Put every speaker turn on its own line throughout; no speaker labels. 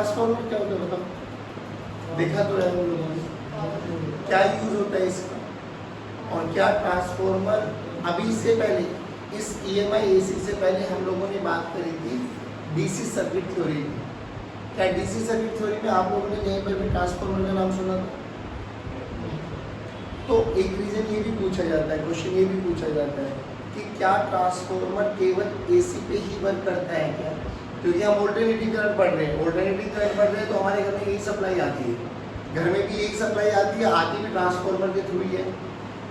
Transformer क्या होता है बताओ? देखा तो है हम लोगों ने, क्या यूज होता है इसका, और क्या ट्रांसफार्मर। अभी से पहले इस EMI AC से पहले हम लोगों ने बात करी थी DC सर्किट थ्योरी की। क्या DC सर्किट थ्योरी में आप लोगों ने कहीं पर भी ट्रांसफार्मर का नाम सुना था? तो एक रीजन ये भी पूछा जाता है, क्वेश्चन ये भी पूछा जाता है कि क्या ट्रांसफार्मर केवल AC पे ही वर्क करता है क्या? क्योंकि हम ऑल्टरनेटिव करंट पढ़ रहे हैं, ऑल्टरनेटिव करंट पढ़ रहे हैं तो हमारे घर में यही सप्लाई आती है, घर में भी यही सप्लाई आती है, आती भी ट्रांसफार्मर के थ्रू ही है।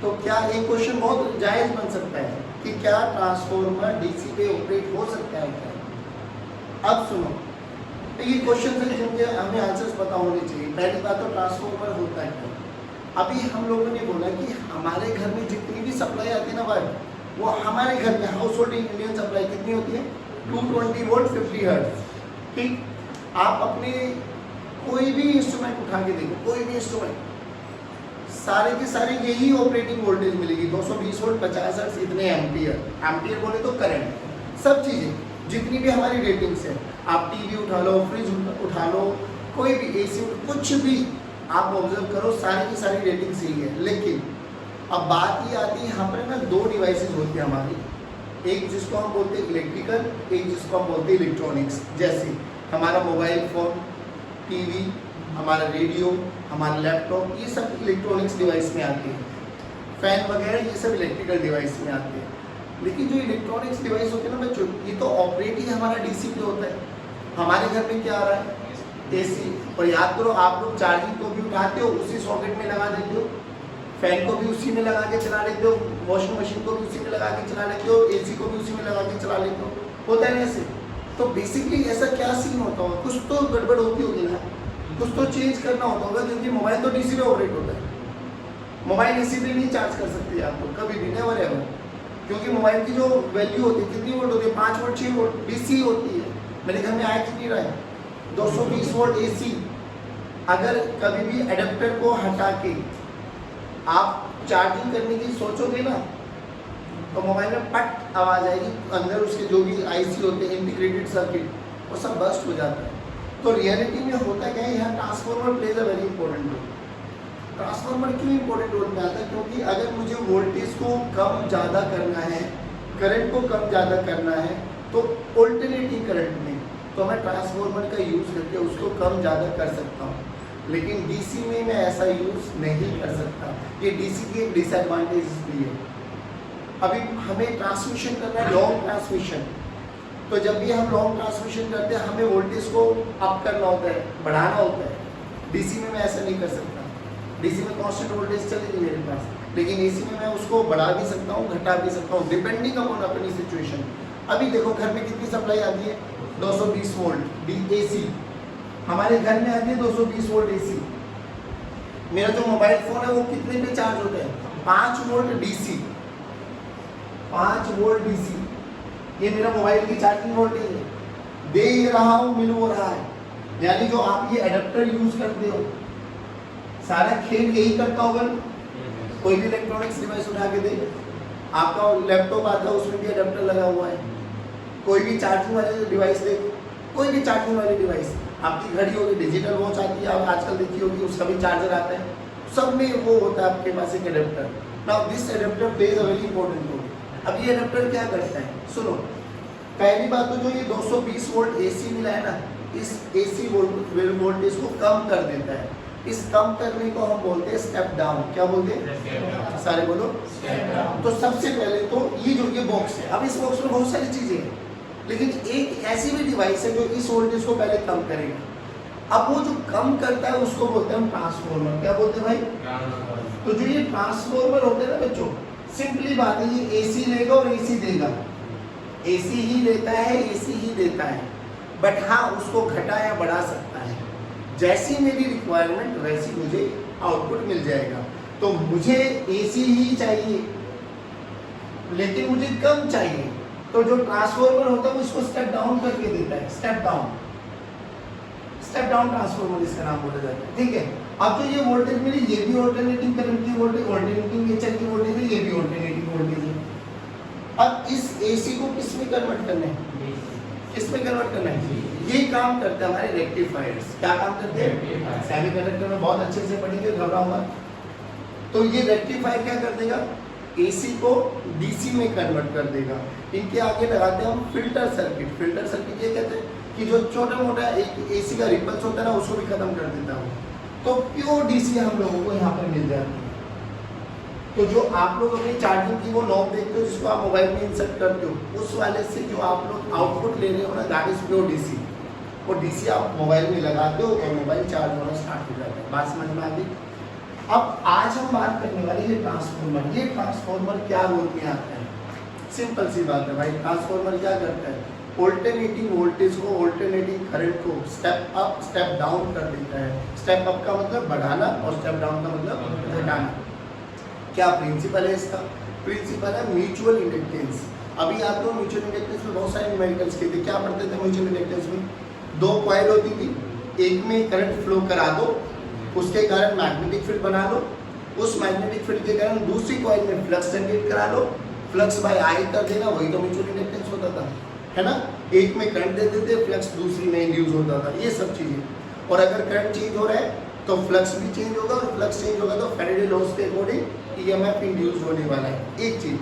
तो क्या एक क्वेश्चन बहुत जायज़ बन सकता है कि क्या ट्रांसफार्मर DC पे ऑपरेट हो सकता है क्या? अब सुनो, तो ये क्वेश्चन है जिनके हमें आंसर्स पता होने चाहिए। पहली बात तो ट्रांसफार्मर होता है क्या? अभी हम लोगों ने बोला कि हमारे घर में जितनी भी सप्लाई आती है ना भाई, वो हमारे घर में हाउस होल्ड इंडियन सप्लाई कितनी होती है? 220 वोल्ट 50 हर्ट्ज। ठीक, आप अपने कोई भी इंस्ट्रूमेंट उठा के देखो, कोई भी इंस्ट्रूमेंट, सारे के सारे यही ऑपरेटिंग वोल्टेज मिलेगी, 220 वोल्ट 50 हर्ट्ज, इतने एम्पियर। एम्पियर बोले तो करंट, सब चीज़ें जितनी भी हमारी रेटिंग्स है, आप टीवी उठा लो, फ्रिज उठा लो, कोई भी AC, कुछ भी आप ऑब्जर्व करो, सारी की सारी रेटिंग सही है। लेकिन अब बात ये आती है, यहाँ पर ना दो डिवाइसेस होती है हमारी, एक जिसको हम बोलते हैं इलेक्ट्रिकल, एक जिसको हम बोलते हैं इलेक्ट्रॉनिक्स। जैसे हमारा मोबाइल फ़ोन, टीवी, हमारा रेडियो, हमारा लैपटॉप, ये सब इलेक्ट्रॉनिक्स डिवाइस में आते हैं। फैन वगैरह ये सब इलेक्ट्रिकल डिवाइस में आते हैं। लेकिन जो इलेक्ट्रॉनिक्स डिवाइस होते हैं ना बच्चों, ये तो ऑपरेट ही हमारा DC पे होता है। हमारे घर में क्या आ रहा है? AC। और याद करो, आप लोग चार्जिंग को भी उठाते हो, उसी सॉकेट में लगा देते हो, फैन को भी उसी में लगा के चला लेते हो, वॉशिंग मशीन को भी उसी में लगा के चला लेते हो, AC को भी उसी में लगा के चला लेते हो, होता है ना ऐसे। तो बेसिकली ऐसा क्या सीन होता होगा? कुछ तो गड़बड़ होती होगी ना, कुछ तो चेंज करना होता होगा, क्योंकि मोबाइल तो DC पे ऑपरेट होता है। मोबाइल AC पे नहीं चार्ज कर सकते आप लोग कभी भी, नेवर एवर, क्योंकि मोबाइल की जो वैल्यू होती है, कितनी वोल्ट होती है? 5 वोल्ट 6 वोल्ट DC होती है। मेरे घर में आया कितनी रहा है? 220 वोल्ट AC। अगर कभी भी एडेप्टर को हटा के आप चार्जिंग करने की सोचोगे ना, तो मोबाइल में पट आवाज़ आएगी, अंदर उसके जो भी IC होते हैं, इंटीग्रेटेड सर्किट, वो सब बस्ट हो जाता है। तो रियलिटी में होता क्या है, यहाँ transformer plays a very important role. Transformer क्यों इंपॉर्टेंट रोल में आता है? क्योंकि अगर मुझे वोल्टेज को कम ज़्यादा करना है, करंट को कम ज़्यादा करना है, तो ऑल्टरनेटिंग करंट में तो मैं ट्रांसफार्मर का यूज़ करके उसको कम ज़्यादा कर सकता हूँ। लेकिन DC में मैं ऐसा यूज़ नहीं कर सकता। ये DC की एक डिसएडवांटेज भी है। अभी हमें ट्रांसमिशन करना है, लॉन्ग ट्रांसमिशन, तो जब भी हम लॉन्ग ट्रांसमिशन करते हैं, हमें वोल्टेज को अप करना होता है, बढ़ाना होता है। DC में मैं ऐसा नहीं कर सकता। DC में कांस्टेंट वोल्टेज चलेगी मेरे पास, लेकिन AC में मैं उसको बढ़ा भी सकता हूँ, घटा भी सकता हूँ, डिपेंडिंग अपॉन अपनी सिचुएशन। अभी देखो, घर में कितनी सप्लाई आती है? 220 वोल्ट AC। हमारे घर में आती है 220 वोल्ट AC। मेरा जो मोबाइल फ़ोन है वो कितने पे चार्ज होता है? 5 वोल्ट DC। 5 वोल्ट DC, ये मेरा मोबाइल की चार्जिंग वोल्टेज है। दे रहा हूँ, मिल हो रहा है। यानी जो आप ये एडेप्टर यूज़ करते हो, सारा खेल यही करता होगा। कोई भी इलेक्ट्रॉनिक्स डिवाइस उठा के दे, आपका लैपटॉप आता है, उसमें भी एडेप्टर लगा हुआ है। कोई भी चार्जिंग वाले डिवाइस दे, कोई भी चार्जिंग वाली डिवाइस, आपकी घड़ी होगी, डिजिटल वॉच आती है, आप आजकल देखी होगी, उसका भी चार्जर आता है, सब में वो होता है आपके पास एक adapter. Now this adapter plays a very important role. अब ये एडेप्टर क्या करता है? सुनो, पहली बात तो जो ये 220 वोल्ट AC मिला है ना, इस AC वोल्टेज को कम कर देता है। इस कम करने को हम बोलते हैं स्टेप डाउन। क्या बोलते हैं? सारे बोलो। तो सबसे पहले तो ये बॉक्स है। अब इस बॉक्स में बहुत सारी चीजें हैं, लेकिन एक ऐसी भी डिवाइस है जो इस वोल्टेज को पहले कम करेगा। अब वो जो कम करता है उसको बोलते हैं हम ट्रांसफार्मर। क्या बोलते हैं भाई? तो जो ये ट्रांसफार्मर होते हैं ना बच्चों, सिंपली बात है, ये AC लेगा और AC देगा। AC ही लेता है, AC ही देता है, बट हाँ उसको घटा या बढ़ा सकता है। जैसी मेरी रिक्वायरमेंट वैसी मुझे आउटपुट मिल जाएगा। तो मुझे AC ही चाहिए, लेकिन मुझे कम चाहिए, तो जो ट्रांसफार्मर होता है वो इसको स्टेप डाउन करके देता है। स्टेप डाउन ट्रांसफार्मर इसका नाम बोला जाता है। ठीक है, अब जो ये वोल्टेज मेरी, ये भी ऑल्टरनेटिंग करंट की वोल्टेज, ऑल्टरनेटिंग नेचर की वोल्टेज है, ये भी ऑल्टरनेटिंग वोल्टेज है। अब इस AC को किस में कन्वर्ट करना है? किस में कन्वर्ट करना है? ये काम करते हैं हमारे रेक्टिफायर्स। क्या काम करते हैं? सेमीकंडक्टर में बहुत अच्छे से पढ़ेंगे, घबराओ मत। तो ये रेक्टिफायर क्या कर देगा? एसी को डीसी में कन्वर्ट कर देगा। इनके आगे लगाते हैं हम फिल्टर सर्किट। फिल्टर सर्किट ये कहते हैं कि जो छोटा मोटा एक एसी का रिपल्स होता है ना, उसको भी खत्म कर देता हूँ। तो प्योर डीसी हम लोगों को यहाँ पर मिल जाती है। तो जो आप लोग अपनी चार्जिंग की वो नॉब देखते हो जिसको आप मोबाइल में इंसर्ट करते हो, उस वाले से जो आप लोग आउटपुट ले रहे हो ना, दैट इज प्योर डीसी। वो डीसी आप मोबाइल में लगाते हो और मोबाइल चार्ज होना स्टार्ट हो जाता है। बात समझ में आ गई? अब आज हम बात करने वाले हैं ट्रांसफॉर्मर। ये ट्रांसफॉर्मर क्या रोल में आता है? सिंपल सी बात है भाई, ट्रांसफॉर्मर क्या करता है? ऑल्टरनेटिंग वोल्टेज को, ऑल्टरनेटिंग करंट को स्टेप अप स्टेप डाउन कर देता है। स्टेप अप का मतलब बढ़ाना और स्टेप डाउन का मतलब घटाना। क्या प्रिंसिपल है इसका? प्रिंसिपल है म्यूचुअल इंडक्टेंस। अभी आप लोग म्यूचुअल इंडक्टेंस में बहुत सारे न्यूमेरिकल्स के थे। क्या पढ़ते थे म्यूचुअल इंडक्टेंस में? दो कॉइल होती थी, एक में करंट फ्लो करा दो, उसके कारण मैग्नेटिक फील्ड बना लो, उस मैग्नेटिक फील्ड के कारण दूसरी कॉइल में फ्लक्स जनरेट करा लो, फ्लक्स बाय आई कर देना, वही तो म्यूचुअल इंडक्टेंस होता था, है ना? एक में करंट दे देते, फ्लक्स दूसरी में इंड्यूस होता था, ये सब चीजें। और अगर करंट चेंज हो रहा है तो फ्लक्स भी चेंज होगा, और फ्लक्स चेंज होगा तो फैराडे लॉज के अकॉर्डिंग ईएमएफ इंड्यूस होने वाला है, एक चीज।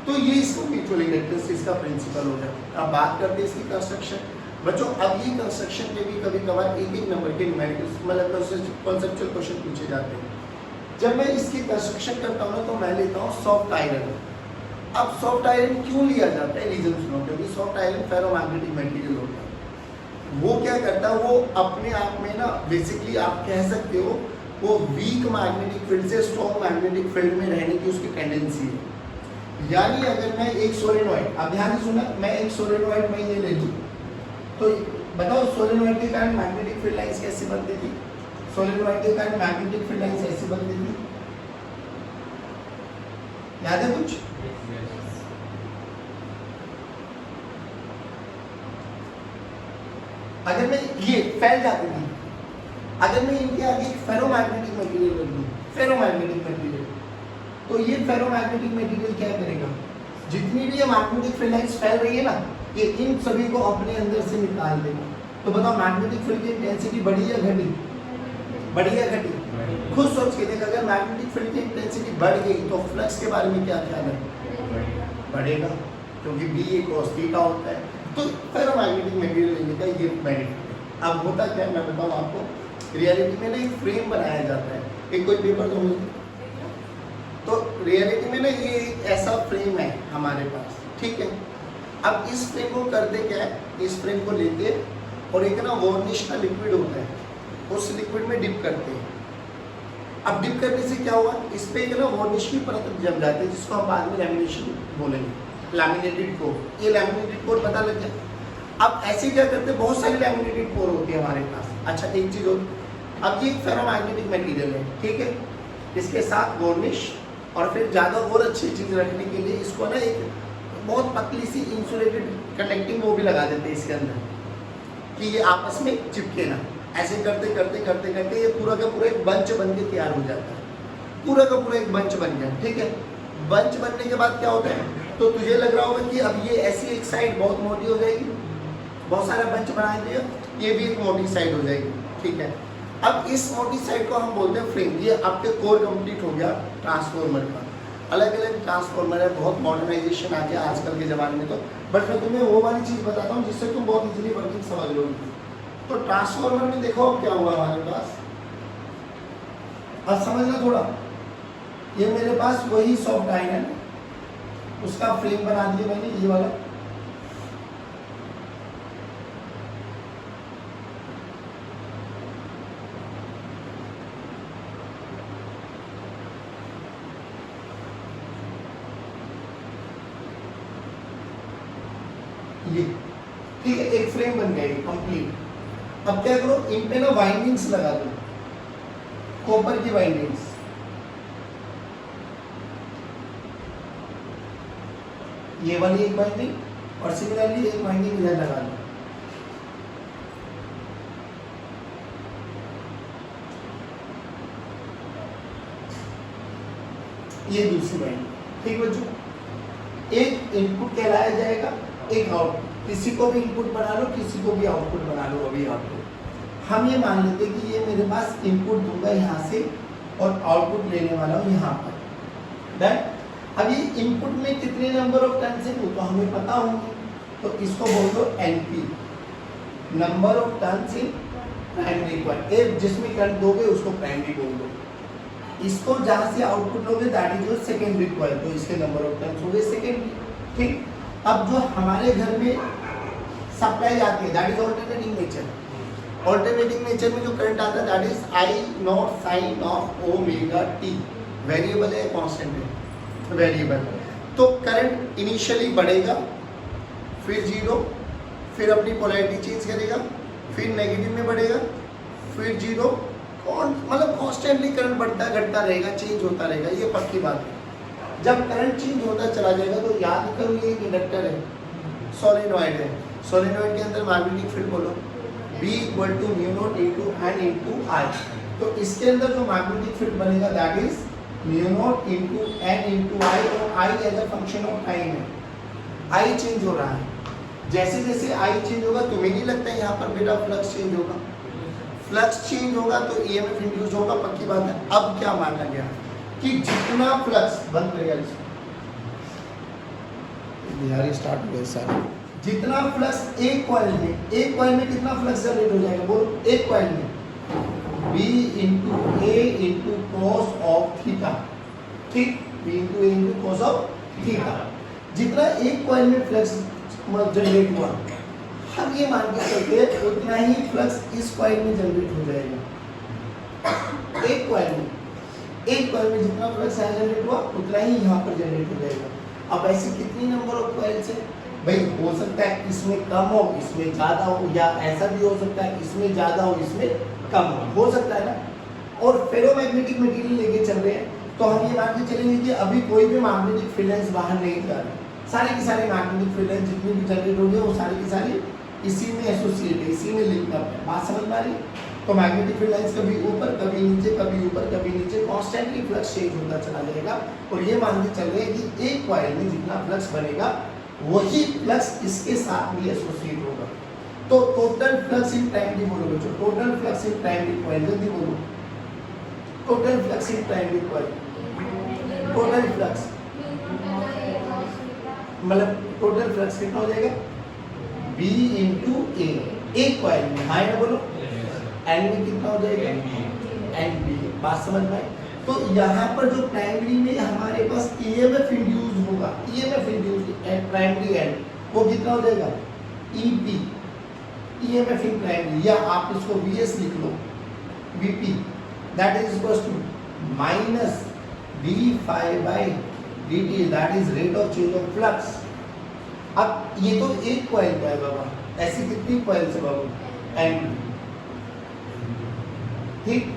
तो ये इसको म्यूचुअल इंडक्टेंस इसका प्रिंसिपल हो गया। अब बात करते हैं इसकी कंस्ट्रक्शन। बच्चों अब ये कंस्ट्रक्शन के भी कभी कभार एक एक नंबर के न्यूमेरिकल्स मतलब कॉन्सेप्चुअल क्वेश्चन पूछे जाते हैं। जब मैं इसकी कंस्ट्रक्शन करता हूँ ना तो मैं लेता हूँ सॉफ्ट आयरन। अब सॉफ्ट आयरन क्यों लिया जाता है? रीजन सुनो, क्योंकि सॉफ्ट आयरन फेरोमैग्नेटिक मटेरियल होता है। वो क्या करता है, वो अपने आप में ना बेसिकली आप कह सकते हो वो वीक मैग्नेटिक फील्ड से स्ट्रॉन्ग मैग्नेटिक फील्ड में रहने की उसकी टेंडेंसी है। यानी अगर मैं एक सोलेनॉइड, अब ध्यान से सुना, मैं एक सोलेनॉइड में ये ले लूँ तो बताओ सोलेनॉइड के कारण मैग्नेटिक फील्ड लाइंस कैसे बनती थी? सोलेनॉइड के कारण मैग्नेटिक फील्ड लाइंस ऐसे बनती थी, याद है कुछ? अगर मैं ये फैल जाती थी, अगर मैं इनके आगे एक फेरोमैग्नेटिक मटेरियल रख दूं, फेरोमैग्नेटिक मटेरियल, तो ये फेरोमैग्नेटिक मटेरियल क्या करेगा? जितनी भी ये मैग्नेटिक फील्ड लाइंस फैल रही है ना, ये इन सभी को अपने अंदर से निकाल देगा। तो बताओ मैग्नेटिक फील्ड की इंटेंसिटी बढ़ी या घटी? बढ़ी या घटी? खुद सोच के देख, अगर मैग्नेटिक फील्ड की इंटेंसिटी बढ़ गई तो फ्लक्स के बारे में क्या ख्याल है? बढ़ेगा, क्योंकि बी ए cos थीटा होता है। तो फेरोमैग्नेटिक मटेरियल लेने का ये बेनिफिट। अब होता क्या है मैं बताऊँ आपको, रियलिटी में ना एक फ्रेम बनाया जाता है, एक कोई पेपर तो मुझे, तो रियलिटी में ना ये एक ऐसा फ्रेम है हमारे पास, ठीक है? अब इस फ्रेम को करते क्या है, इस फ्रेम को लेते और एक ना वार्निश का लिक्विड होता है, उस लिक्विड में डिप करते हैं। अब डिप करने से क्या हुआ, इस पे एक ना वार्निश की परत जम जाती है, जिसको हम बाद में लैमिनेशन बोलेंगे, लैमिनेटेड कोर। ये लैमिनेटेड कोर पता लग गया। अब ऐसे क्या करते हैं, बहुत सारी लैमिनेटेड कोर होती है हमारे पास। अच्छा एक चीज और, अब ये फेरोमैग्नेटिक मटेरियल है, ठीक है? इसके साथ वार्निश और फिर ज़्यादा और अच्छी चीज़ रखने के लिए इसको ना एक बहुत पतली सी इंसुलेटेड कनेक्टिंग वो भी लगा देते हैं इसके अंदर, कि ये आपस में चिपके ना। ऐसे करते करते करते करते ये पूरा का पूरा एक बंच बन के तैयार हो जाता है, पूरा का पूरा एक बंच बन गया, ठीक है? बंच बनने के बाद क्या होता है, तो तुझे लग रहा होगा कि अब ये ऐसी एक साइड बहुत मोटी हो जाएगी, बहुत सारा बंच बना दिया, ये भी एक मोटी साइड हो जाएगी, ठीक है? अब इस मोटी साइड को हम बोलते हैं फ्रेम। ये आपके कोर कंप्लीट हो गया ट्रांसफॉर्मर का। अलग अलग ट्रांसफॉर्मर है, बहुत मॉडर्नाइजेशन आ गया आजकल के ज़माने में। तो बट मैं तुम्हें वो वाली चीज़ बताता हूँ जिससे तुम बहुत इजीली वर्किंग समझ लोगे। तो ट्रांसफॉर्मर में देखो अब क्या हुआ हमारे पास, अब समझना थोड़ा। ये मेरे पास वही सॉफ्ट आयरन, उसका फ्रेम बना दिया मैंने, ये वाला। ये ठीक है, एक फ्रेम बन गया कंप्लीट। अब क्या करो, इन पे ना वाइंडिंग्स लगा दो, कॉपर की वाइंडिंग्स। ये वाली एक वाइंडिंग और सिमिलरली एक वाइंडिंग इधर लगा लो। ये दूसरी वाइंडिंग, ठीक बच्चों? एक इनपुट कहलाया जाएगा, एक आउटपुट। किसी को भी इनपुट बना लो, किसी को भी आउटपुट बना लो। अभी आपको हम ये मान लेते हैं कि ये मेरे पास इनपुट दूंगा यहाँ से और आउटपुट लेने वाला हूँ यहाँ पर। डन। अब ये इनपुट में कितने नंबर ऑफ टर्न्स है वो तो हमें पता होंगे, तो इसको बोल दो NP, number of turns in primary coil. एक जिसमें करंट दोगे उसको प्राइमरी बोल दो, इसको जहाँ से आउटपुट लोगे that is your secondary coil, तो इसके नंबर ऑफ टर्न्स हो गए सेकेंडरी। ठीक। अब जो हमारे घर में सप्लाई आती है that is alternating nature. Alternating nature में जो करंट आता है that is I naught sine of omega t. Variable है कांस्टेंट है? वेरिएबल। तो करंट इनिशियली बढ़ेगा, फिर जीरो, फिर अपनी पोलैरिटी चेंज करेगा, फिर नेगेटिव में बढ़ेगा, फिर जीरो, मतलब कॉन्स्टेंटली करंट बढ़ता घटता रहेगा, चेंज होता रहेगा, ये पक्की बात है। जब करंट चेंज होता चला जाएगा तो याद करो ये एक इंडक्टर है, सोलेनॉइड है। सोलेनॉइड के अंदर मैग्नेटिक फील्ड बोलो B equal to mu naught into N into I। तो इसके अंदर जो मैग्नेटिक फील्ड बनेगा that is mu naught into N into I, और I as a function of time है। I चेंज हो रहा है, जैसे जैसे I चेंज होगा तुम्हें नहीं लगता है यहाँ पर बेटा फ्लक्स चेंज होगा? फ्लक्स चेंज होगा तो EMF इंड्यूस होगा, पक्की बात है। अब क्या माना गया कि जितना फ्लक्स बंद करेगा यार स्टार्ट हो गया सारा, जितना फ्लक्स एक कॉइल में कितना फ्लक्स जनरेट हो जाएगा बोलो? एक कॉइल में B into A into cos of theta. ठीक, B into A into cos of theta. जितना एक कॉइल में फ्लक्स जनरेट हुआ, हम ये मान के चलते उतना ही फ्लक्स इस कॉइल में जनरेट हो जाएगा। एक कॉइल में जितना फ्लक्स जनरेट हुआ उतना ही यहाँ पर जनरेट हो जाएगा। अब ऐसी कितनी नंबर ऑफ कॉइल्स है भाई? हो सकता है इसमें कम हो, इसमें ज़्यादा हो, या ऐसा भी हो सकता है इसमें ज़्यादा हो, इसमें कम हो सकता है ना। और फेरोमैग्नेटिक मटेरियल लेके चल रहे हैं तो हम ये मान के चलेंगे कि अभी कोई भी मैग्नेटिक फील्ड बाहर नहीं जा रहे, सारे के सारे मैग्नेटिक फील्ड जितनी भी जनरेट होंगे वो सारी की सारी इसी में एसोसिएट है, इसी में लिंक अप है। बात समझ में आ रही? तो मैग्नेटिक फील्ड लाइंस कभी ऊपर कभी नीचे, कभी ऊपर कभी नीचे, कॉन्स्टेंटली फ्लक्स चेंज होता चला जाएगा। और ये मान के चल रहे हैं कि एक कॉइल में जितना फ्लक्स बनेगा वही फ्लक्स इसके साथ भी एसोसिएट होगा। तो टोटल फ्लक्स इन प्राइमरी बोलो बच्चों, total flux in primary coil, जल्दी बोलो, total flux in primary coil, total flux मतलब टोटल फ्लक्स कितना हो जाएगा? B इंटू A, एक कॉइल में, हाँ ना बोलो, N में कितना हो जाएगा? NB। बात समझ में आई? तो यहाँ पर जो प्राइमरी में हमारे पास EMF इंड्यूस होगा, EMF इंड्यूस प्राइमरी एंड, वो कितना हो जाएगा? EP, EMF इन प्राइमरी, या आप इसको VS लिख लो, VP, that is equals to minus d∅dt, that is rate of change of flux. अब ये तो एक कॉइल का है बाबा, ऐसी कितनी कॉइल्स है बाबू? एंड ठीक,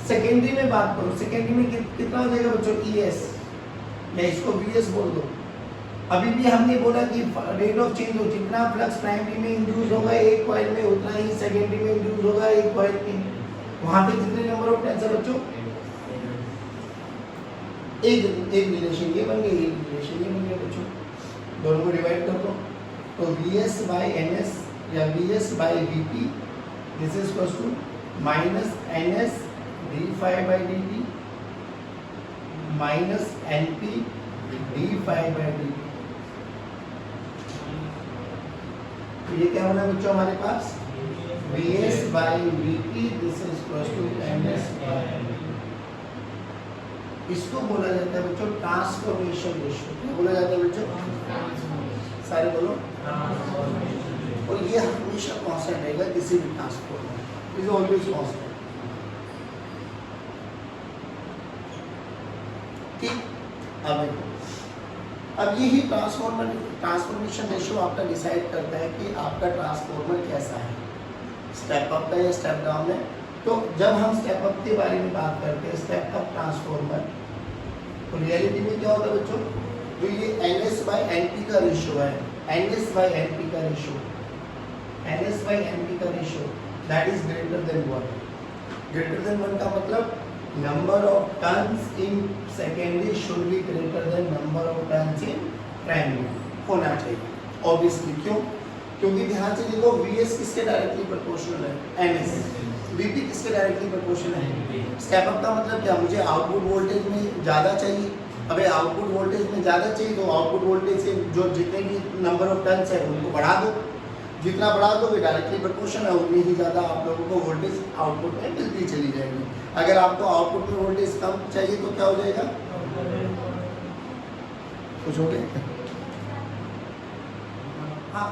सेकेंडरी में बात करो, सेकेंडरी में कितना हो जाएगा बच्चों? ES, या इसको VS बोल दो। अभी भी हमने बोला कि रेट ऑफ चेंज हो, जितना फ्लक्स प्राइमरी में इंड्यूस होगा एक कॉइल में उतना ही सेकेंडरी में इंड्यूस होगा एक कॉइल में। वहां पे कितने नंबर ऑफ टर्न्स है बच्चों? एक रिलेशन ये बन गई, एक रिलेशन ये बन गया बच्चों, दोनों को डिवाइड कर दो। तो VS बाय NS या VS by VP, this is equals to minus NS d∅dt minus NP d∅dt। तो ये क्या बना बच्चों हमारे पास? VS by VP, this is equals to NS by. इसको बोला जाता है बच्चों ट्रांसफॉर्मेशन रेशियो। क्या बोला जाता है बच्चों? सारे बोलो। और ये हमेशा कांस्टेंट रहेगा किसी भी ट्रांसफॉर्मर, इज ऑलवेज कांस्टेंट। ठीक, अब यही ट्रांसफॉर्मेशन रेशियो आपका डिसाइड करता है कि आपका ट्रांसफॉर्मर कैसा है, स्टेप अप है या स्टेप डाउन है। तो जब हम स्टेप अप के बारे में बात करते हैं, स्टेप अप ट्रांसफॉर्मर, तो रियलिटी में क्या होता है बच्चों? तो ये NS बाय NP का रेशियो है, NS बाय NP का रेशियो, NS बाय NP का ratio that is greater than 1। Greater than 1 का मतलब number of turns in secondary should be greater than number of turns in primary होना चाहिए। Obviously क्यों? क्योंकि ध्यान से देखो VS किसके डायरेक्टली प्रोपोर्शनल है, NS। VP किसके डायरेक्टली प्रोपोर्शनल है। स्टेप अप का मतलब क्या, मुझे आउटपुट वोल्टेज में ज़्यादा चाहिए। अबे आउटपुट वोल्टेज में ज़्यादा चाहिए तो आउटपुट वोल्टेज से जो जितने भी नंबर ऑफ टर्न्स है उनको बढ़ा दो, जितना बढ़ा दोगे डायरेक्टली प्रोपोर्शन है उतनी ही ज़्यादा आप लोगों को वोल्टेज आउटपुट में मिलती चली जाएगी। अगर आपको आउटपुट में वोल्टेज कम चाहिए तो क्या हो जाएगा, कुछ हो गया। हाँ,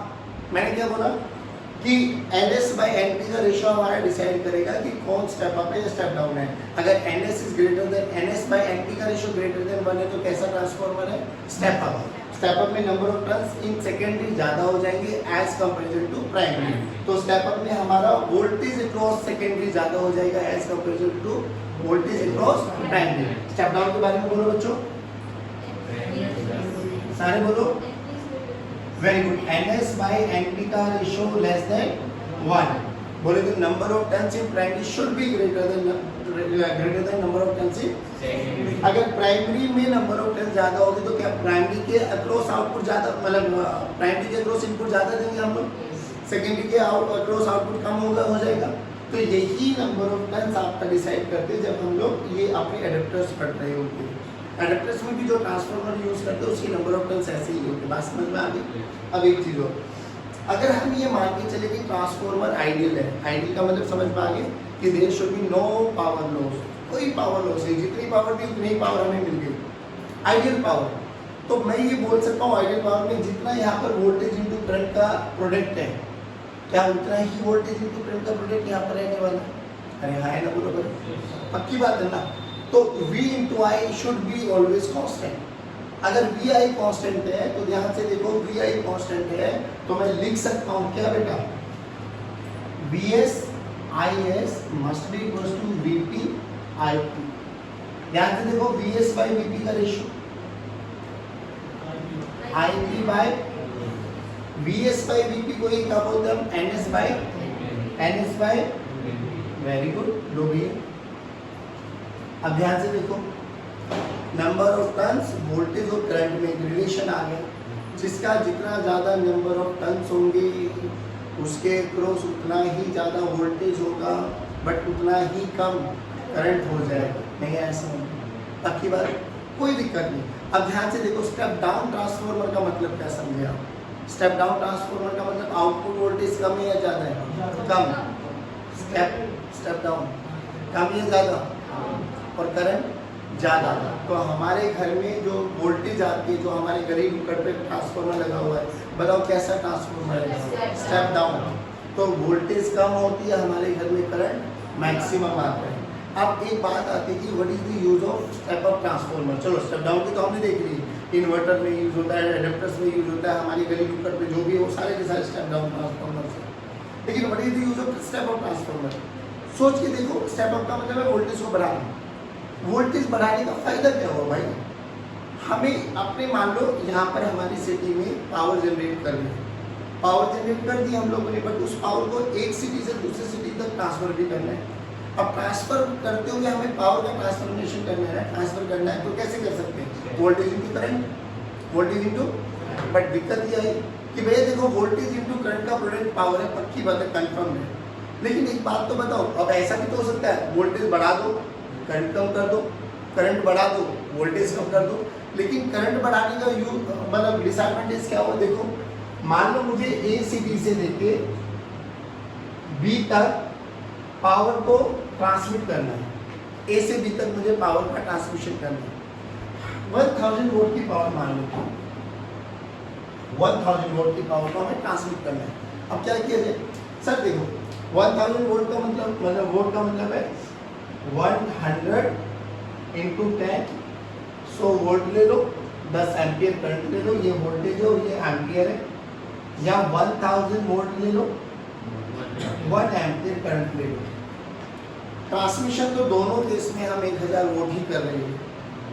मैंने क्या बोला कि NS by NP का रेशियो हमारा डिसाइड करेगा कि कौन स्टेप अप है या स्टेप डाउन है। अगर NS is greater than NS by NP का रेशियो ग्रेटर देन 1 है तो कैसा ट्रांसफार्मर है, स्टेप अप। स्टेप अप में number of turns in secondary ज्यादा हो जाएंगे एज कंपैरिजन टू प्राइमरी। तो स्टेप अप में हमारा वोल्टेज अक्रॉस सेकेंडरी ज्यादा हो जाएगा as comparison to voltage across primary. Step down के बारे में बोलो बच्चों, सारे बोलो। Very good. NS by NP का रेशियो लेस देन 1, बोले तो number of turns in primary should be greater than number of turns इन। अगर प्राइमरी में नंबर ऑफ टर्न्स ज्यादा होगी तो क्या प्राइमरी के अक्रॉस आउटपुट ज्यादा, मतलब प्राइमरी के अक्रॉस इनपुट ज्यादा देंगे हम लोग, सेकेंडरी के अक्रॉस आउटपुट कम होगा, हो जाएगा। तो यही नंबर ऑफ टर्न्स आपका डिसाइड करते हैं जब हम लोग ये अपने एडेप्टर्स पढ़ रहे होते हैं। एडेप्टर्स में भी जो ट्रांसफार्मर यूज करते हैं उसकी नंबर ऑफ टर्न्स ऐसे ही होते हैं। बात समझ में आ गई। अब एक चीज और, अगर हम ये मान के चले कि ट्रांसफार्मर आइडियल है, आइडियल का मतलब समझ में आ गया कि there should be no power loss, कोई पावर लॉस नहीं, जितनी पावर थी उतनी ही पावर हमें मिल गई, आइडियल पावर। तो मैं ये बोल सकता हूँ आइडियल पावर में जितना यहाँ पर वोल्टेज इंटू करंट का प्रोडक्ट है, क्या उतना ही वोल्टेज इंटू करंट का प्रोडक्ट यहाँ पर रहने वाला है। अरे हाँ है ना, बोलो पक्की बात है ना। तो V into I should be always constant। अगर VI कांस्टेंट है तो ध्यान से देखो, VI कांस्टेंट है तो मैं लिख सकता हूँ क्या बेटा, VS IS must be equals to VP IP। ध्यान से देखो VS by VP का ratio, IP by VS by VP को ही क्या बोलते हैं हम, NS by वेरी गुड, लो भी। अब ध्यान से देखो, नंबर ऑफ टर्न्स वोल्टेज और करंट में रिलेशन आ गया, जिसका जितना ज़्यादा नंबर ऑफ टर्न्स होंगे उसके क्रॉस उतना ही ज़्यादा वोल्टेज होगा बट उतना ही कम करंट हो जाएगा। नहीं ऐसा पक्की बात, कोई दिक्कत नहीं। अब ध्यान से देखो, स्टेप डाउन ट्रांसफार्मर का मतलब क्या समझे आप। स्टेप डाउन ट्रांसफार्मर का मतलब आउटपुट वोल्टेज कम है या ज़्यादा है, कम। स्टेप डाउन कम या ज़्यादा, और करंट ज़्यादा। तो हमारे घर में जो वोल्टेज आती है, जो हमारे गरीब घर पे ट्रांसफार्मर लगा हुआ है, बताओ कैसा ट्रांसफार्मर है, स्टेप डाउन। तो वोल्टेज कम होती है हमारे घर में, करंट मैक्सिमम आता है। अब एक बात आती है कि what is the use of step up transformer. चलो स्टेप डाउन की तो हमने देख ली, इन्वर्टर में यूज होता है, एडेप्टर्स में यूज होता है, हमारी गली नुक्कड़ में जो भी है वो सारे के सारे स्टेप डाउन ट्रांसफार्मर है। लेकिन what is the use of step up transformer, सोच के देखो। स्टेप अप का मतलब है वोल्टेज को बढ़ाना। वोल्टेज बढ़ाने का फायदा क्या हुआ भाई, हमें अपने मान लो यहाँ पर हमारी सिटी में पावर जनरेट कर ली, पावर जनरेट कर दी हम लोगों ने, बट उस पावर को एक सिटी से दूसरी सिटी तक ट्रांसफर भी करना है। अब ट्रांसफर करते हुए हमें पावर का ट्रांसफॉर्मेशन करना है, ट्रांसफर करना है, तो कैसे कर सकते हैं, voltage into current, voltage into. But दिक्कत यह है कि भैया देखो वोल्टेज इंटू करंट का प्रोडक्ट पावर है, पक्की बात है, कंफर्म है। लेकिन एक बात तो बताओ, अब ऐसा भी तो हो सकता है वोल्टेज बढ़ा दो करंट कम कर दो, करंट बढ़ा दो वोल्टेज कम कर दो। लेकिन करंट बढ़ाने का मतलब डिसएडवांटेज क्या हुआ, देखो मान लो मुझे ए से बी से लेके बी तक पावर को ट्रांसमिट करना है, ए से बी तक मुझे पावर का ट्रांसमिशन करना है। 1000 वोल्ट की पावर मान लो, 1000 वोल्ट की पावर को हमें ट्रांसमिट करना है। अब क्या किया जाए सर, देखो 1000 वोल्ट का मतलब वोल्ट का मतलब है 100 इंटू 10, 100 वोल्ट ले लो, 10 एम्पियर करंट ले लो, ये वोल्टेज है और ये एम्पियर है। या 1000 वोल्ट ले लो, 1 एम्पियर करंट ले लो। ट्रांसमिशन तो दोनों केस में हम 1000 वोल्ट ही कर रहे हैं,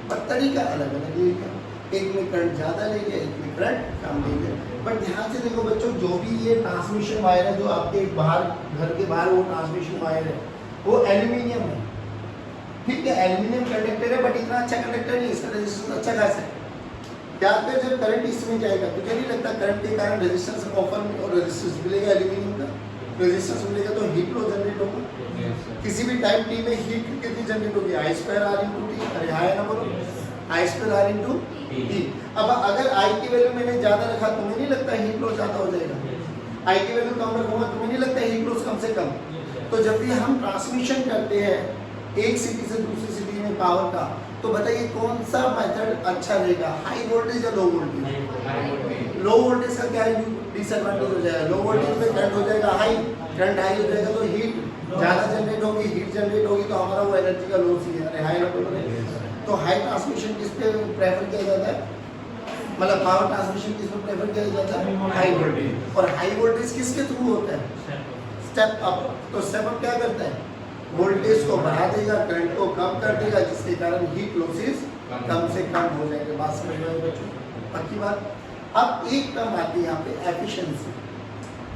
पर तरीका अलग अलग है। एक में करंट ज़्यादा ले लिया, एक में करंट कम ले लिया। बट ध्यान से देखो बच्चों, जो भी ये ट्रांसमिशन वायर है जो आपके बाहर घर के बाहर वो ट्रांसमिशन वायर है वो एल्यूमिनियम है, ठीक है, एल्यूमिनियम कंडक्टर है, बट इतना अच्छा कंडक्टर नहीं, इसका रेजिस्टेंस अच्छा खासा है। क्या अगर जब करंट इसमें जाएगा तुझे नहीं लगता करंट के कारण रेजिस्टेंस कॉपर और रेजिस्टेंस मिलेगा एल्यूमिनियम का, रेजिस्टेंस मिलेगा तो हीट फ्लो जनरेट होगा। किसी भी टाइम टी में हीट कितनी जनरेट होगी, आई स्क्वायर आर इंटू टी, अरे हाई ना बोलो, आई स्क्वायर आर इंटू टी। अब अगर आई की वैल्यू मैंने ज्यादा रखा तुम्हें नहीं लगता हीट लॉस ज्यादा हो जाएगा, आई की वैल्यू कम रखूंगा तुम्हें नहीं लगता हीट लॉस कम से कम। तो जब भी हम ट्रांसमिशन करते हैं एक सिटी से दूसरी सिटी में पावर का, तो बताइए कौन सा मेथड अच्छा रहेगा, हाई वोल्टेज या लो वोल्टेज? लो वोल्टेज का क्या डिसएडवांटेज हो जाएगा, लो वोल्टेज में करंट हो जाएगा हाई, करंट हाई हो जाएगा तो हीट ज़्यादा जनरेट होगी, हीट जनरेट होगी तो हमारा वो एनर्जी का लॉस ही है, हाई तो हाई ट्रांसमिशन किस पे प्रेफर किया जाता है, मतलब पावर ट्रांसमिशन किस पे प्रेफर किया जाता है, हाई वोल्टेज। और हाई वोल्टेज किसके थ्रू होता है, स्टेप अप। तो स्टेप अप क्या करता है, वोल्टेज को बढ़ा देगा, करंट को कम कर देगा, जिसके कारण हीट लॉसेस कम से कम हो जाएंगे। बात समझ में आई बच्चों, पक्की बात। अब एक टर्म आती है यहाँ पे एफिशिएंसी,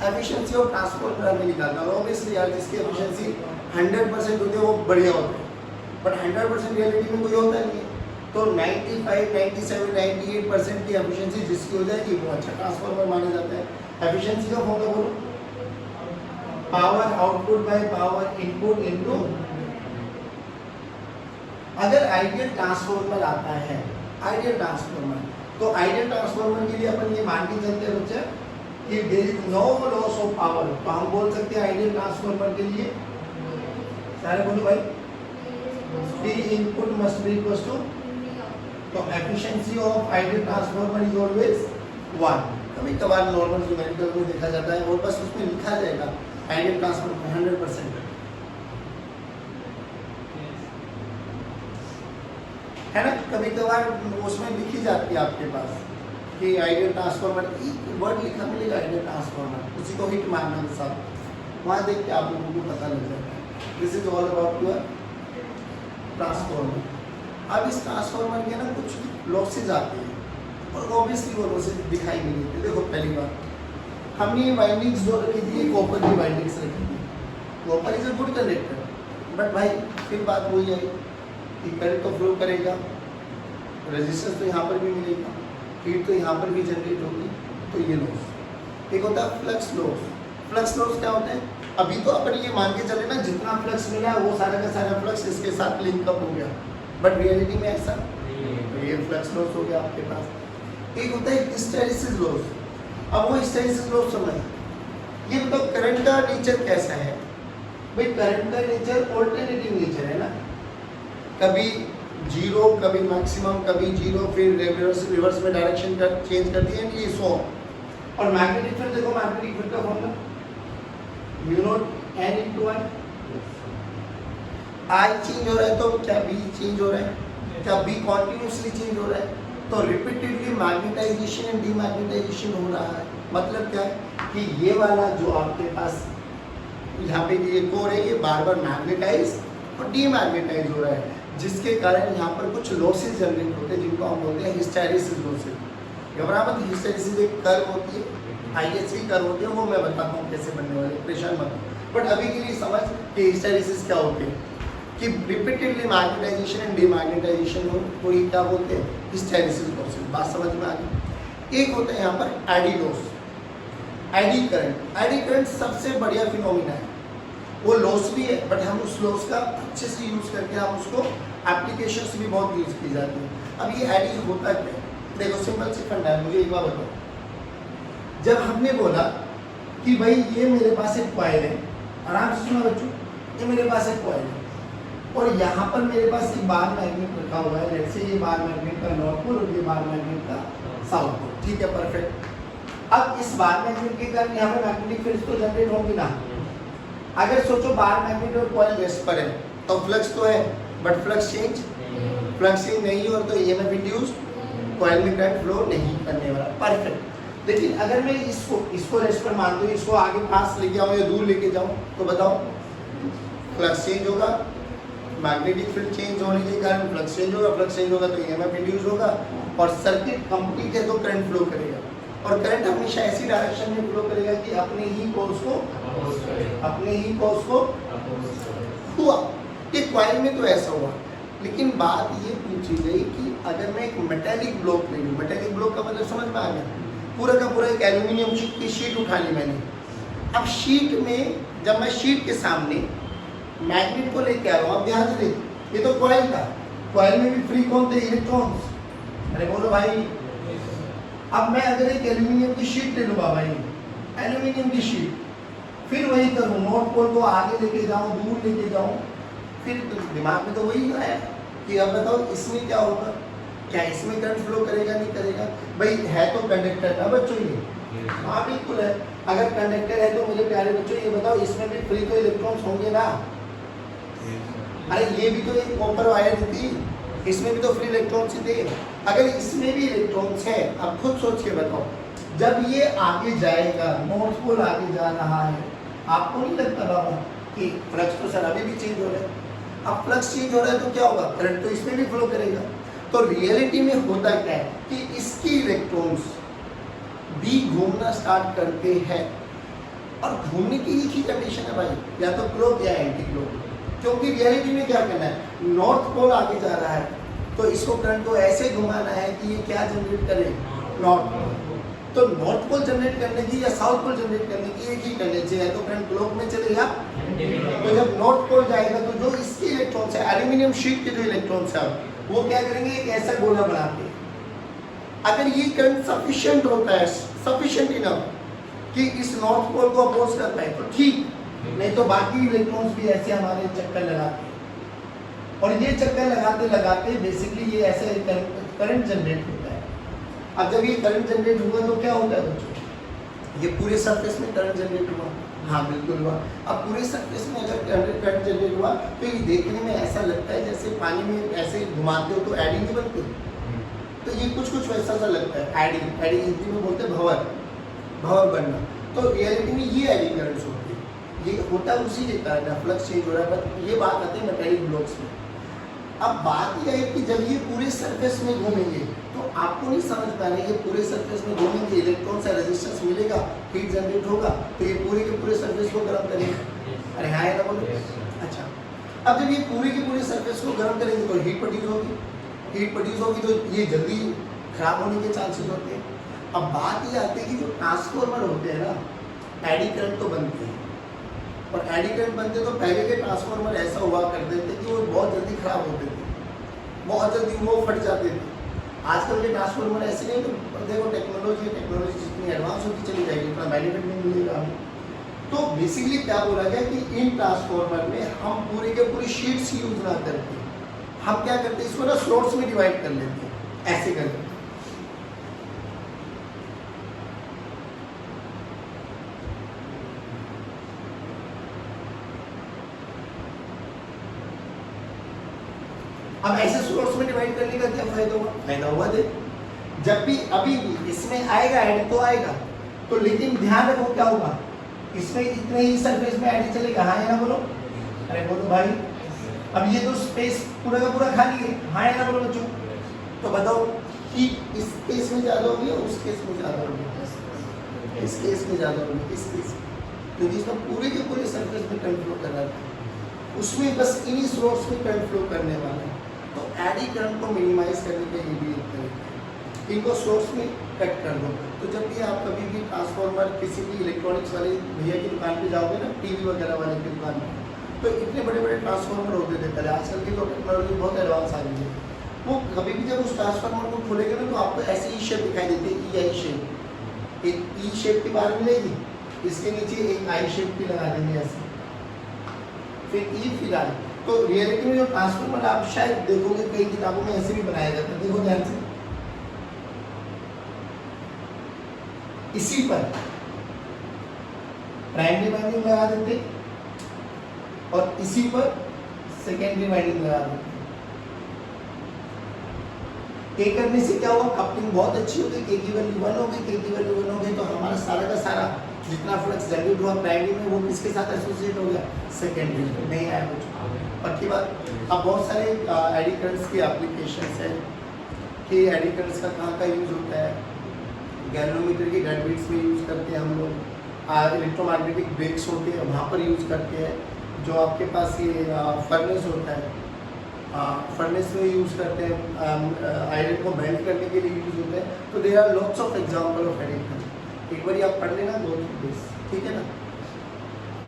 एफिशिएंसी ऑफ ट्रांसपोर्ट हमें निकालना है। ऑब्वियसली यार जिसकी एफिशिएंसी 100% होती है वो बढ़िया होता है, बट 100% रियलिटी में कोई होता नहीं है। तो 95, 97, 98% की एफिशिएंसी जिसकी हो जाएगी वो अच्छा ट्रांसफार्मर माना जाता है। एफिशिएंसी का फॉर्मूला बोलो, power output by power input into. अगर आइडियल ट्रांसफार्मर आता है, आइडियल ट्रांसफार्मर, तो आइडियल ट्रांसफार्मर के लिए अपन ये मान के चलते हैं बच्चे कि there is no loss of power. तो हम बोल सकते हैं आइडियल ट्रांसफार्मर के लिए, सारे बोलो भाई, P input must be equals to, तो efficiency of ideal transformer is always 1। कभी कभार नॉर्मल न्यूमेरिकल में देखा जाता है और बस उसमें लिखा जाएगा आइडियल ट्रांसफार्मर 100% है ना। कभी कभार उसमें लिखी जाती है आपके पास कि आइडियल ट्रांसफार्मर, एक वर्ड लिखा मिलेगा आइडियल ट्रांसफार्मर, उसी को हिट मारना के साथ वहाँ देख के आप लोगों को पता लग जाता है। This is all about your transformer. अब इस ट्रांसफार्मर के ना कुछ लॉसेज आते हैं और ऑब्वियसली वो लॉसेज दिखाई नहीं देते। देखो पहली बार हमने वाइंडिंग्स जो रखी थी कॉपर की वाइंडिंग्स रखी थी, copper is a good conductor, but भाई फिर बात वही आई कि करंट तो फ्लो करेगा, रेजिस्टेंस तो यहाँ पर भी मिलेगा, हीट तो यहाँ पर भी जनरेट होगी, तो ये लॉस। एक होता है फ्लक्स लॉस। फ्लक्स लॉस क्या होता है, अभी तो अपन ये मान के चले ना जितना फ्लक्स मिला वो सारा का सारा फ्लक्स इसके साथ लिंकअप हो गया, बट रियलिटी में ऐसा ये फ्लक्स लॉस हो गया आपके पास। एक होता है हिस्टैरिसीस लॉस। अब वो हिस्टैरिसीस लॉस समझ, ये मतलब करंट का नेचर कैसा है भाई, करंट का नेचर ऑल्टरनेटिव नेचर है ना, कभी जीरो कभी मैक्सिमम कभी जीरो, फिर रिवर्स में डायरेक्शन कर चेंज कर दिया ये सो। और मैग्नेटिक फील्ड देखो, मैग्नेटिक फील्ड का formula mu not an into I. I change हो रहा है तो क्या बी चेंज हो रहा है, क्या बी कॉन्टिन्यूसली चेंज हो रहा है, तो रिपीटेडली मैग्नेटाइजेशन एंड डीमैग्नेटाइजेशन हो रहा है। मतलब क्या है कि ये वाला जो आपके पास यहाँ पे ये कोर है ये बार बार मैग्नेटाइज और डीमैग्नेटाइज हो रहा है, जिसके कारण यहाँ पर कुछ लॉसेस जनरेट होते हैं जिनको हम बोलते हैं हिस्टैरिसीस लॉसेस। घबरामत, हिस्टैरिसीस एक कर्व होती है, आईएसवी कर्व होती है, वो मैं बताता हूँ कैसे बनने वाले, परेशान मत हो। बट अभी के लिए समझ कि हिस्टैरिसीस क्या होते हैं कि रिपीटेडली मैग्नेटाइजेशन एंड डीमैग्नेटाइजेशन हो, तो ये क्या बोलते हैं हिस्टैरिसीस लॉसेस। बात समझ में आ गई। एक होता है यहाँ पर eddy loss, eddy current. Eddy current सबसे बढ़िया फिनोमिना है, वो लॉस भी है बट हम उस लॉस का अच्छे से यूज़ करके हम उसको एप्लीकेशंस भी बहुत यूज़ की जाती है। अब ये एडी होता क्या है, देखो सिंपल सी फंडा है, मुझे एक बार बताओ। जब हमने बोला कि भाई ये मेरे पास एक कॉइल है, आराम से सुनो बच्चों, ये मेरे पास एक कॉइल है और यहाँ पर मेरे पास एक बार मैग्नेट रखा हुआ है, जैसे ये बार मैग्नेट का नॉर्थ पोल और ये बार मैग्नेट का साउथ पोल, ठीक है परफेक्ट। अब इस बार मैग्नेट के कारण यहाँ पे मैग्नेटिक फील्ड तो जनरेट होगी ना। अगर सोचो बार मैग्नेट और कॉइल रेस्ट पर है तो फ्लक्स तो है बट फ्लक्स चेंज नहीं हो तो ईएमएफ इंड्यूस्ड, कॉइल में करंट फ्लो नहीं करने वाला, परफेक्ट। लेकिन अगर मैं इसको रेस्ट पर मान दूं, इसको आगे पास लेके आऊँ या दूर लेके जाऊँ तो बताओ फ्लक्स चेंज होगा, मैग्नेटिक फील्ड चेंज होने के कारण फ्लक्स चेंज होगा, फ्लक्स चेंज होगा तो ईएमएफ इंड्यूस होगा और सर्किट कंप्लीट है तो करंट फ्लो करेगा। और करंट हमेशा ऐसी डायरेक्शन में फ्लो करेगा कि अपने ही कोर्स को हुआ। ये कॉइल में तो ऐसा हुआ, लेकिन बात ये पूछी गई कि अगर मैं एक मेटेलिक ब्लॉक ले लूँ, मेटेलिक ब्लॉक का मतलब समझ में आ गया, पूरा का पूरा एक एल्यूमिनियम की शीट उठा ली मैंने। अब शीट में जब मैं शीट के सामने मैग्नेट को लेके आ रहा हूँ, आप ध्यान से देखो, ये तो कॉइल था, कॉइल में भी फ्री कौन थे? इलेक्ट्रॉन्स। अरे बोलो भाई। अब मैं अगर एक एल्यूमिनियम की शीट ले लूँ भाई, एल्यूमिनियम की शीट, फिर वही करूँ, नॉर्थ पोल को आगे लेके जाऊँ, दूर लेके जाऊँ, फिर दिमाग में तो वही आया कि अब बताओ इसमें क्या होगा, क्या इसमें करंट फ्लो करेगा नहीं करेगा? भाई है तो कंडक्टर ना बच्चों ये, हाँ बिल्कुल है। अगर कंडक्टर है तो मुझे प्यारे बच्चों ये बताओ इसमें भी फ्री तो इलेक्ट्रॉन्स होंगे ना? अरे ये भी तो एक कॉपर वायर थी, इसमें भी तो फ्री इलेक्ट्रॉन्स ही थे। अगर इसमें भी इलेक्ट्रॉन्स है, अब खुद सोच के बताओ, जब ये आगे जाएगा, नॉर्थ पोल आगे जा रहा है, आपको नहीं लगता बाबा कि फ्लक्स तो सर अभी भी चेंज हो रहा है? अब फ्लक्स चेंज हो रहा है तो क्या होगा? करंट तो इसमें भी फ्लो करेगा। तो रियलिटी में होता क्या है कि इसकी इलेक्ट्रॉन्स भी घूमना स्टार्ट करते हैं, और घूमने की एक ही कंडीशन है भाई, या तो क्लॉक या एंटी क्लॉक। क्योंकि रियलिटी में क्या करना है, नॉर्थ पोल आगे जा रहा है तो इसको करंट को ऐसे घुमाना है कि ये क्या जनरेट करे? North pole. तो नॉर्थ पोल जनरेट करने की या साउथ पोल जनरेट करने की एक ही कंडीशन है, तो करंट क्लॉक में चलेगा। तो जब नॉर्थ पोल जाएगा तो जो इसके इलेक्ट्रॉन्स है, एल्यूमिनियम शीट के जो इलेक्ट्रॉन्स है, वो क्या करेंगे? एक ऐसा गोला बनाते हैं। अगर ये करंट सफिशिएंट होता है, सफिशिएंट इनफ कि इस नॉर्थ पोल को अपोज कर पाए तो ठीक, नहीं तो बाकी इलेक्ट्रॉन्स भी ऐसे हमारे चक्कर लगाते हैं, और ये चक्कर लगाते लगाते बेसिकली ये ऐसे करंट जनरेट होता है। अब जब ये करंट जनरेट हुआ तो क्या होता है बच्चों? ये पूरे सरफेस में करंट जनरेट हुआ, हाँ बिल्कुल हुआ। अब पूरे सरफेस में अगर करंट जनरेट हुआ तो ये देखने में ऐसा लगता है जैसे पानी में ऐसे घुमाते हो तो एडिंग नहीं बनती, तो ये कुछ कुछ वैसा सा लगता है। एडिंग, एडिंग हिंदी में बोलते हैं भंवर, भंवर बनना। तो रियलिटी में ये एडिंग करंट्स होती है, ये होता है उसी के कारण फ्लक्स चेंज हो रहा है। बट ये बात आती है मेटेलिक ब्लॉक्स में। अब बात यह है कि जब ये पूरे सरफेस में घूमेंगे तो आपको नहीं समझ पाना, ये पूरे सरफेस में घूमेंगे, इलेक्ट्रॉन से रेजिस्टेंस मिलेगा, हीट जनरेट होगा, तो ये पूरे के पूरे सरफेस को गर्म करेंगे। अरे हाँ ना बोलो? अच्छा, अब जब ये पूरे के पूरे सरफेस को गर्म करेंगे तो हीट प्रोड्यूस होगी, हीट प्रोड्यूस होगी तो ये जल्दी खराब होने के चांसेस होते हैं। अब बात ये आती है कि जो ट्रांसफॉर्मर होते हैं ना, एडी करंट तो बनते हैं, और एडी करंट बनते तो पहले के ट्रांसफार्मर ऐसा हुआ करते थे कि वो बहुत जल्दी खराब होते थे, बहुत जल्दी वो फट जाते थे। आजकल के ट्रांसफार्मर ऐसे नहीं, तो देखो टेक्नोलॉजी जितनी एडवांस होती चली जाएगी उतना बेनिफिट नहीं मिलेगा हमें। तो बेसिकली क्या बोला गया कि इन ट्रांसफार्मर में हम पूरे के पूरी शीट्स यूज ना करके हम क्या करते हैं, इसको ना स्लॉट्स में डिवाइड कर लेते हैं, ऐसे करके। अब ऐसे सोर्स में डिवाइड करने का क्या फायदा हुआ? फायदा हुआ दे, जब भी अभी भी इसमें आएगा ऐड तो आएगा, तो लेकिन ध्यान रखो क्या होगा, इसमें इतने ही सरफेस में ऐड चलेगा, हाँ या ना बोलो? अरे बोलो भाई। अब ये तो स्पेस पूरा का पूरा खाली है, हाँ या ना बोलो बच्चों? तो बताओ कि इस केस में ज्यादा होगी और उस केस में ज्यादा होगी? इस केस में ज्यादा होगी, इस केस में, क्योंकि इसमें पूरे के पूरे सरफेस में करंट फ्लो कर रहा था, उसमें बस इन्हीं सोर्स में करंट फ्लो करने वाला है। तो एडी करंट को मिनिमाइज करने के लिए भी एक तरीका है, इनको सोर्स में कट कर दो। तो जब भी आप कभी भी ट्रांसफार्मर किसी भी इलेक्ट्रॉनिक्स वाले भैया की दुकान पे जाओगे ना, टीवी वगैरह वाले की दुकान पे, तो इतने बड़े बड़े ट्रांसफार्मर होते थे पहले, आजकल की तो टेक्नोलॉजी बहुत एडवांस आ गई है। वो कभी भी जब उस ट्रांसफार्मर को खोलेंगे ना तो आपको ऐसे ई शेप दिखाई देती है, ई आई शेप, एक ई शेप की बार मिलेगी, इसके नीचे एक आई शेप की लगा देंगे ऐसे, फिर ई फिर आई। तो रियलिटी में जो ट्रांसफार्मर आप शायद देखोगे कई किताबों में ऐसे भी बनाया जाता है, देखो ध्यान से, इसी पर प्राइमरी वाइंडिंग लगा देते और इसी पर सेकेंडरी वाइंडिंग लगा देते। के करने से क्या हुआ, कपलिंग बहुत अच्छी होगी, के की वैल्यू 1 होगी, के की वैल्यू 1 होगी, तो हमारा सारा का सारा जितना फ्लक्स जनरेट हुआ प्राइमरी में वो किसके साथ एसोसिएट हो गया? सेकेंडरी में। नहीं आया कुछ पक्की बात। अब बहुत सारे एडी करंट्स की एप्लीकेशंस है कि एडी करंट्स का कहाँ यूज़ होता है, गैल्वेनोमीटर की डेड बीट्स में यूज़ करते हैं हम लोग, इलेक्ट्रोमैग्नेटिक ब्रेक्स होते हैं वहाँ पर यूज़ करते हैं, जो आपके पास ये फर्नेस होता है फर्नेस में यूज़ करते हैं, आयरन को मेल्ट करने के लिए यूज़ होते हैं। तो there are lots of example of editing. एक बार आप पढ़ लेना, गो थ्रू दिस, ठीक है ना।